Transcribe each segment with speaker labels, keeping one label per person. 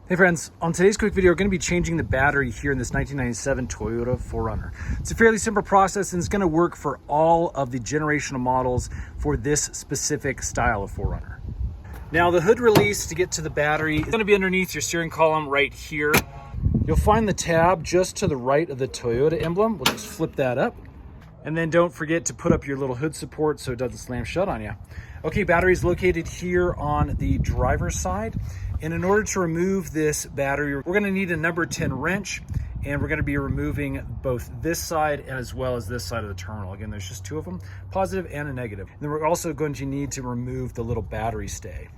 Speaker 1: Hey friends, on today's quick video, we're going to be changing the battery here in this 1997 Toyota 4Runner. It's a fairly simple process and it's going to work for all of the generational models for this specific style of 4Runner. Now the hood release to get to the battery is going to be underneath your steering column right here. You'll find the tab just to the right of the Toyota emblem. We'll just flip that up. And then don't forget to put up your little hood support so it doesn't slam shut on you. Okay, battery is located here on the driver's side. And in order to remove this battery, we're gonna need a number 10 wrench, and we're gonna be removing both this side as well as this side of the terminal. Again, there's just two of them, positive and a negative. And then we're also going to need to remove the little battery stay.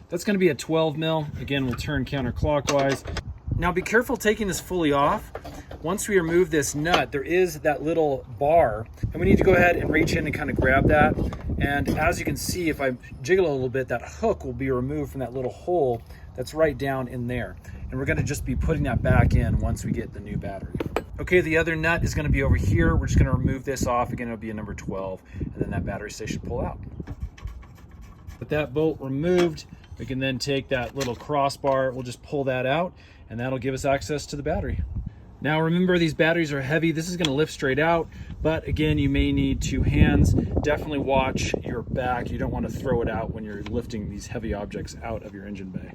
Speaker 1: That's going to be a 12 mil. Again, we'll turn counterclockwise. Now be careful taking this fully off. Once we remove this nut, there is that little bar, and we need to go ahead and reach in and kind of grab that. And as you can see, if I jiggle a little bit, that hook will be removed from that little hole that's right down in there. And we're going to just be putting that back in once we get the new battery. Okay, the other nut is going to be over here. We're just going to remove this off. Again, it'll be a number 12, and then that battery stay should pull out. With that bolt removed, we can then take that little crossbar, we'll just pull that out, and that'll give us access to the battery. Now remember, these batteries are heavy. This is gonna lift straight out, but again, you may need two hands. Definitely watch your back. You don't wanna throw it out when you're lifting these heavy objects out of your engine bay.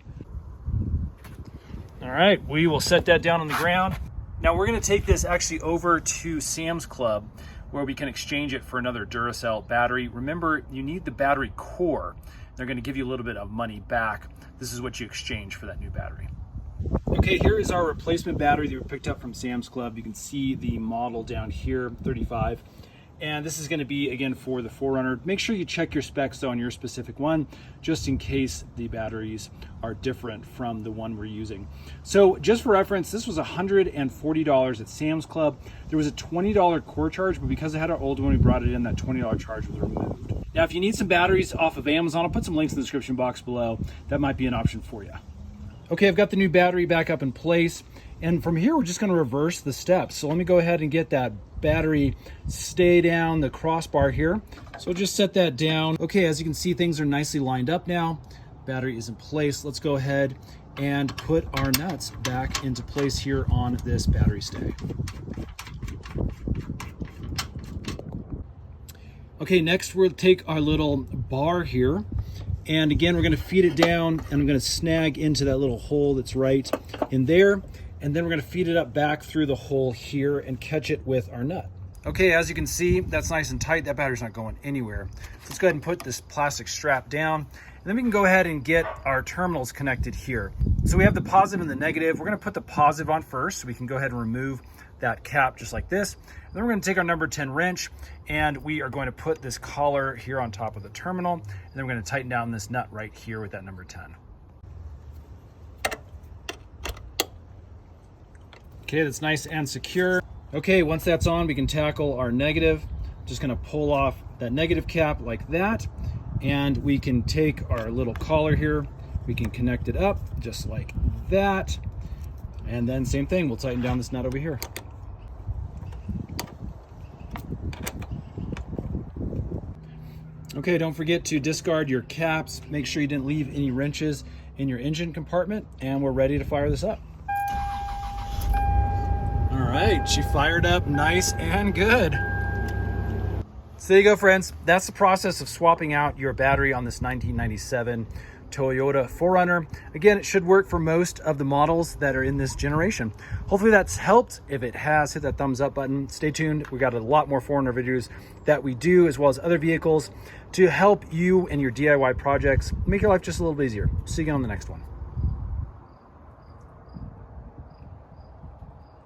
Speaker 1: All right, we will set that down on the ground. Now we're gonna take this actually over to Sam's Club, where we can exchange it for another Duracell battery. Remember, you need the battery core. They're gonna give you a little bit of money back. This is what you exchange for that new battery. Okay, here is our replacement battery that we picked up from Sam's Club. You can see the model down here, 35. And this is gonna be, again, for the 4Runner. Make sure you check your specs though on your specific one, just in case the batteries are different from the one we're using. So just for reference, this was $140 at Sam's Club. There was a $20 core charge, but because I had our old one, we brought it in, that $20 charge was removed. Now, if you need some batteries off of Amazon, I'll put some links in the description box below. That might be an option for you. Okay, I've got the new battery back up in place. And from here, we're just gonna reverse the steps. So let me go ahead and get that battery stay down the crossbar here. So just set that down. Okay, as you can see, things are nicely lined up now. Battery is in place. Let's go ahead and put our nuts back into place here on this battery stay. Okay, next we'll take our little bar here, and again, we're gonna feed it down, and I'm gonna snag into that little hole that's right in there, and then we're gonna feed it up back through the hole here and catch it with our nut. Okay, as you can see, that's nice and tight. That battery's not going anywhere. So let's go ahead and put this plastic strap down, and then we can go ahead and get our terminals connected here. So we have the positive and the negative. We're gonna put the positive on first, so we can go ahead and remove that cap just like this. And then we're gonna take our number 10 wrench, and we are going to put this collar here on top of the terminal, and then we're gonna tighten down this nut right here with that number 10. Okay, that's nice and secure. Okay, once that's on, we can tackle our negative. Just gonna pull off that negative cap like that, and we can take our little collar here, we can connect it up just like that, and then same thing, we'll tighten down this nut over here. Okay, don't forget to discard your caps. Make sure you didn't leave any wrenches in your engine compartment, and we're ready to fire this up. All right, she fired up nice and good. So there you go, friends. That's the process of swapping out your battery on this 1997 Toyota 4Runner. Again, it should work for most of the models that are in this generation. Hopefully that's helped. If it has, hit that thumbs up button. Stay tuned. We got a lot more 4Runner videos that we do, as well as other vehicles, to help you and your DIY projects make your life just a little bit easier. See you again on the next one.